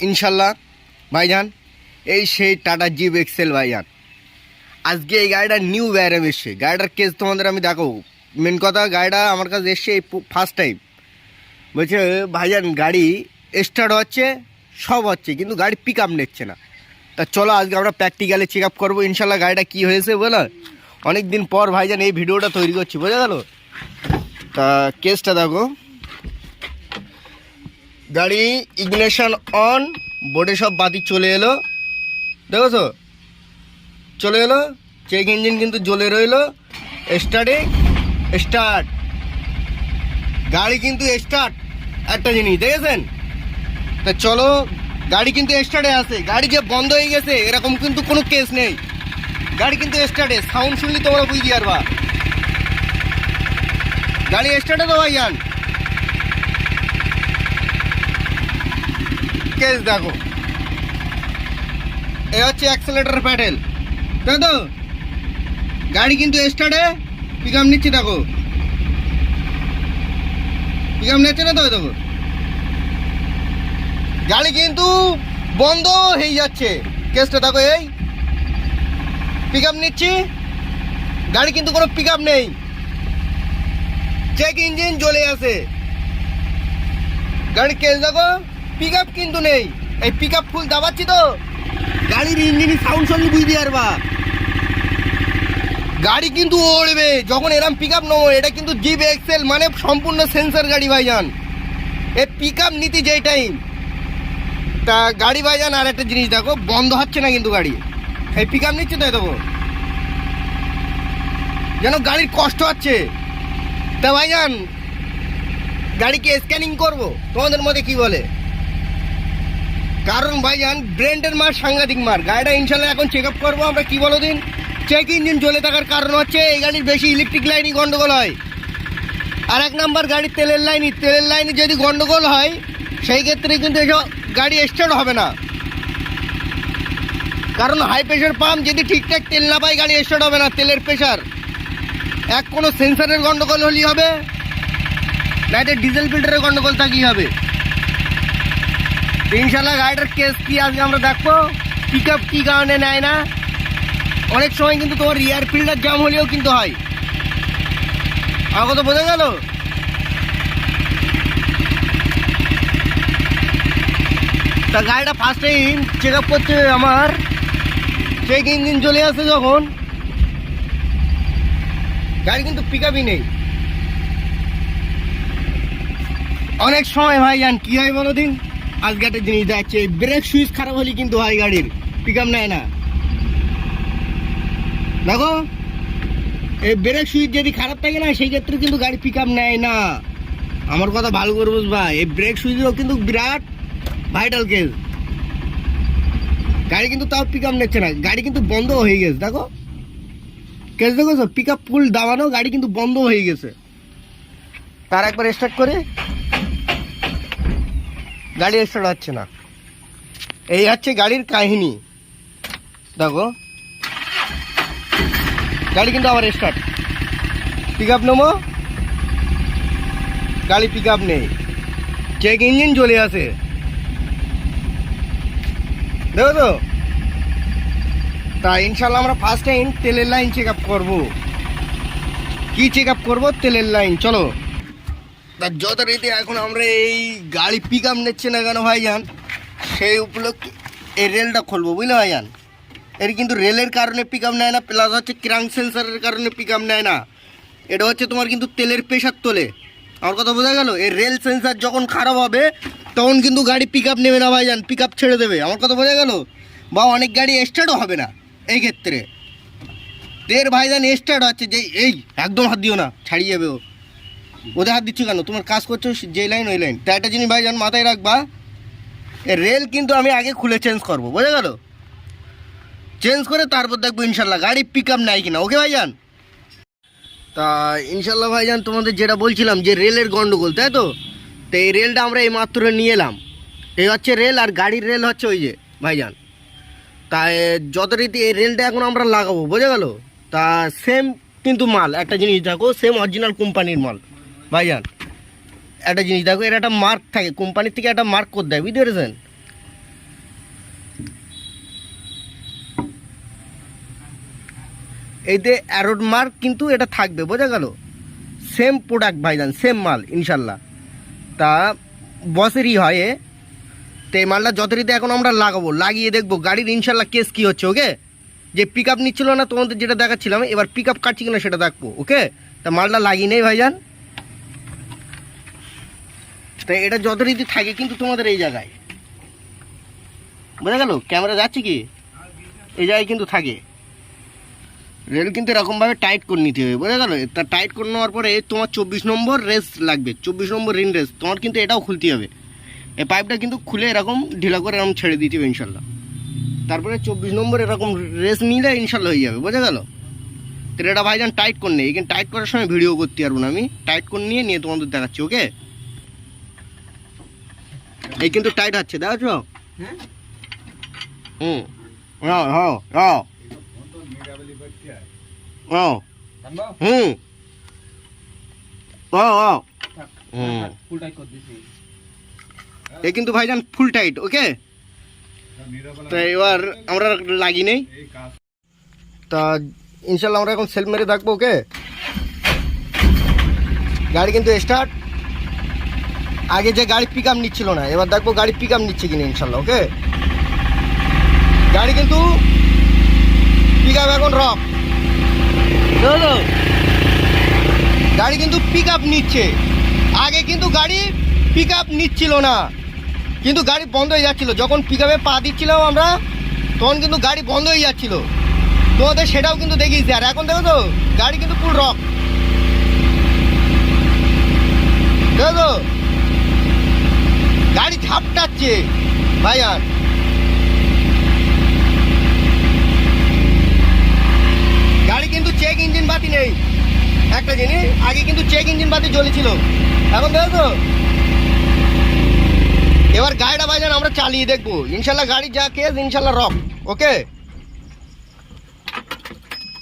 ইনশাল্লাহ ভাইজান এই সেই টাটা জিপ এক্সেল ভাইজান। আজকে এই গাড়িটা নিউ ব্যারে এসছে। গাড়িটার কেস তোমাদের আমি দেখো। মেন কথা, গাড়িটা আমার কাছে এসছে এই ফার্স্ট টাইম। বলছে ভাইজান গাড়ি স্টার্ট হচ্ছে, সব হচ্ছে, কিন্তু গাড়ি পিক আপ নিচ্ছে না। তা চলো আজকে আমরা প্র্যাকটিক্যালি চেক আপ করবো ইনশাল্লাহ গাড়িটা কী হয়েছে বলো। অনেক দিন পর ভাইজান এই ভিডিওটা তৈরি করছি, বোঝা গেল। তা কেসটা দেখো, গাড়ি ইগনিশন অন, বোর্ডে সব বাতি চলে এলো, দেখো তো চলে এলো। চেক ইঞ্জিন কিন্তু জ্বলে রইলো। স্টার্ট, গাড়ি কিন্তু স্টার্ট, একটা জিনিস দেখেছেন। তা চলো, গাড়ি কিন্তু স্টার্টে আছে। গাড়ি যে বন্ধ হয়ে গেছে এরকম কিন্তু কোনো কেস নেই। গাড়ি কিন্তু স্টার্টে, সাউন্ড শুনলে তোমরা বুঝতে পারবা। গাড়ি স্টার্টে তো ভাইজান। কেস দেখো, এ হচ্ছে অ্যাক্সেলেটর প্যাডেল, তাই তো। গাড়ি কিন্তু স্টার্টে, পিক আপ নিচ্ছে, দেখো পিক আপ নিচ্ছে না তো, দেখো গাড়ি কিন্তু বন্ধ হয়ে যাচ্ছে। কেসটা দেখো, এই পিক আপ নিচ্ছি, গাড়ি কিন্তু কোনো পিক আপ নেই। চেক ইঞ্জিন জ্বলে আছে, গাড়ির কেস দেখো, পিক আপ কিন্তু নেই। এই পিক আপ ফুল দাবাচ্ছি তো, গাড়ির ইঞ্জিনের সাউন্ড শুনলে বুঝতে পারবা। গাড়ি কিন্তু ওড়বে যখন এরম পিক আপ নেবো। এটা কিন্তু জিপ এক্সেল মানে সম্পূর্ণ সেন্সার গাড়ি ভাইজান। এ পিক আপ নিতে যেই টাইম, তা গাড়ি ভাইজান আর একটা জিনিস দেখো, বন্ধ হচ্ছে না কিন্তু গাড়ি। এই পিক আপ নিচ্ছে তাই দেবো, যেন গাড়ির কষ্ট হচ্ছে। তা ভাইজান গাড়িকে স্ক্যানিং করবো, তোমাদের মধ্যে কি বলে? কারণ ভাইজান ব্র্যান্ডের মার, সাংঘাতিক মার। গাড়িটা ইনশাল্লাহ এখন চেক আপ করবো আমরা। কি বলো দিন, চেক ইঞ্জিন জ্বলে থাকার কারণ হচ্ছে এই গাড়ির বেশি ইলেকট্রিক লাইনই গন্ডগোল হয়। আর এক নাম্বার গাড়ির তেলের লাইনে যদি গন্ডগোল হয়, সেই ক্ষেত্রে কিন্তু এসব গাড়ি স্টার্ট হবে না। কারণ হাই প্রেশার পাম্প যদি ঠিকঠাক তেল না পায়, গাড়ি স্টার্ট হবে না। তেলের প্রেশার কোনো সেন্সারের গন্ডগোল হলেই হবে, না এটা ডিজেল ফিল্টারের গন্ডগোল থাকলেই হবে। ইনশাল্লাহ গাড়িটার কেস কি আজকে আমরা দেখবো, পিক আপ কী কারণে নেয় না। অনেক সময় কিন্তু তোমার রিয়ার ফিল্টার জাম হলেও কিন্তু হয়। আমার কথা বোঝা গেল। তা গাড়িটা ফার্স্ট টাইম চেক আপ করতে আমার, চেক ইঞ্জিন চলে আসে যখন, গাড়ি কিন্তু পিক আপই নেই। অনেক সময় ভাইজান কি হয় বলো দিন, আজকে একটা জিনিস দেখছে, ব্রেক সুইচ খারাপ হলে কিন্তু হয় গাড়ির পিক আপ নেয় না। দেখো এই ব্রেক সুইচ যদি খারাপ থাকে না, সেই ক্ষেত্রে কিন্তু গাড়ি পিক আপ নেয় না। আমার কথা ভালো করে বুঝবা, এই ব্রেক সুইচও কিন্তু বিরাট ভাইটাল কেস। গাড়ি কিন্তু তাও পিক আপ নিচ্ছে না, গাড়ি কিন্তু বন্ধ হয়ে গেছে। দেখো কেস দেখো, পিক আপ ফুল দাবানো, গাড়ি কিন্তু বন্ধ হয়ে গেছে। তার একবার স্টার্ট করে গাড়ি স্টার্ট হচ্ছে না। এই হচ্ছে গাড়ির কাহিনী। দেখো গাড়ি কিন্তু আবার স্টার্ট, পিক আপ নেবো, গাড়ি পিক আপ নেই, চেক ইঞ্জিন চলে আসে, দেখো তো। তা ইনশাল্লাহ আমরা ফার্স্ট টাইম তেলের লাইন চেক আপ করবো। কি চেক আপ করবো? তেলের লাইন। চলো, তা যথারীতি এখন আমরা এই গাড়ি পিক আপ নিচ্ছে না কেন ভাইজান, সেই উপলক্ষে এই রেলটা খুলবো, বুঝলে ভাইজান। এর কিন্তু রেলের কারণে পিক আপ নেয় না, প্লাস হচ্ছে ক্রাঙ্ক সেন্সারের কারণে পিক আপ নেয় না। এটা হচ্ছে তোমার কিন্তু তেলের প্রেশার তোলে। আমার কথা বোঝা গেল। এই রেল সেন্সার যখন খারাপ হবে তখন কিন্তু গাড়ি পিক আপ নেবে না ভাইজান, পিক আপ ছেড়ে দেবে। আমার কথা বোঝা গেল। বা অনেক গাড়ি স্টার্টও হবে না এই ক্ষেত্রে। তের ভাইজান স্টার্ট হচ্ছে যে, এই একদম হাত দিও না, ছাড়িয়ে যাবে ও। ওদের হাত দিচ্ছ কেন? তোমার কাজ করছো যে লাইন ওই লাইন। তা একটা জিনিস ভাইজান মাথায় রাখবা, এই রেল কিন্তু আমি আগে খুলে চেঞ্জ করবো, বোঝা গেল। চেঞ্জ করে তারপর দেখবো ইনশাল্লাহ গাড়ি পিক আপ নেয় কিনা। ওকে ভাইজান। তা ইনশাল্লাহ ভাইজান তোমাদের যেটা বলছিলাম যে রেলের গন্ডগোল, তাই তো। তো এই রেলটা আমরা এই মাত্র নিয়ে এলাম। এই হচ্ছে রেল, আর গাড়ির রেল হচ্ছে ওই যে ভাইজান। তাই যথারীতি এই রেলটা এখন আমরা লাগাবো, বোঝা গেল। তা সেম কিন্তু মাল, একটা জিনিস দেখো, সেম অরিজিনাল কোম্পানির মাল ভাইজান। একটা জিনিস দেখো, এর একটা মার্ক থাকে, কোম্পানির থেকে একটা মার্ক করে দেয়, বুঝতে পেরেছেন। এইতে অ্যারোড মার্ক কিন্তু এটা থাকবে, বোঝা গেল? সেম প্রোডাক্ট ভাইজান, সেম মাল ইনশাল্লাহ। তা বসেরই হয় এ। তো এই মালটা যথারীতি এখন আমরা লাগাবো, লাগিয়ে দেখবো গাড়ির ইনশাল্লাহ কেস কী হচ্ছে। ওকে, যে পিক আপ নিচ্ছিল না তোমাদের যেটা দেখাচ্ছিলাম, এবার পিক আপ কাটছি কিনা সেটা দেখবো। ওকে, তা মালটা লাগিয়ে নেই ভাইজান। তাই এটা যথারীতি থাকে কিন্তু তোমাদের এই জায়গায়, বোঝা গেল? ক্যামেরা যাচ্ছে কি এই জায়গায় কিন্তু থাকে। রেল কিন্তু এরকমভাবে টাইট করে নিতে হবে, বোঝা গেল? তা টাইট করে নেওয়ার পরে তোমার 24 নম্বর রেস লাগবে, 24 নম্বর রিন রেস তোমার কিন্তু এটাও খুলতে হবে। এই পাইপটা কিন্তু খুলে এরকম ঢিলা করে এরকম ছেড়ে দিতে হবে ইনশাল্লাহ। তারপরে 24 নম্বর এরকম রেস নিলে ইনশাল্লাহ হয়ে যাবে, বোঝা গেল? তো এটা ভাইজান টাইট করে নেই, এখানে টাইট করার সময় ভিডিও করতে পারবো না আমি, টাইট করে নিয়ে তোমাদের দেখাচ্ছি। ওকে, এই কিন্তু টাইট হচ্ছে, দেখাচ্ছ? হুম, হ্যাঁ হ্যাঁ হ্যাঁ হ্যাঁ হুম হ্যাঁ হুম, এ কিন্তু ভাইজান ফুল টাইট। ওকে, তো এবার আমরা লাগিয়ে নেই। তা ইনশাল্লাহ আমরা এখন সেলফ মেরে থাকবো। ওকে, গাড়ি কিন্তু স্টার্ট। আগে যে গাড়ি পিক আপ নিচ্ছিল না, এবার দেখবো গাড়ি পিক আপ নিচ্ছে কিনা ইনশাল্লাহ। ওকে, গাড়ি কিন্তু পিক আপ এখন রক, গাড়ি কিন্তু পিক আপ নিচ্ছে। আগে কিন্তু গাড়ি পিক আপ নিচ্ছিল না, কিন্তু গাড়ি বন্ধ হয়ে যাচ্ছিল। যখন পিক আপে পা দিচ্ছিলাম আমরা, তখন কিন্তু গাড়ি বন্ধ হয়ে যাচ্ছিল। তোমাদের সেটাও কিন্তু দেখিয়েছি। আর এখন দেখো তো গাড়ি কিন্তু ফুল রক, দেখো তো গাড়ি ঝাপটাচ্ছে ভাইয়ান। গাড়ি কিন্তু চেক ইঞ্জিন বাতি নেই, একটা জিনিস। আগে কিন্তু চেক ইঞ্জিন বাতি জ্বলেছিল, এখন দেখো তো। এবার গাড়িটা ভাইজান আমরা চালিয়ে দেখবো ইনশাল্লাহ, গাড়ি যা কেস ইনশাল্লাহ রক। ওকে।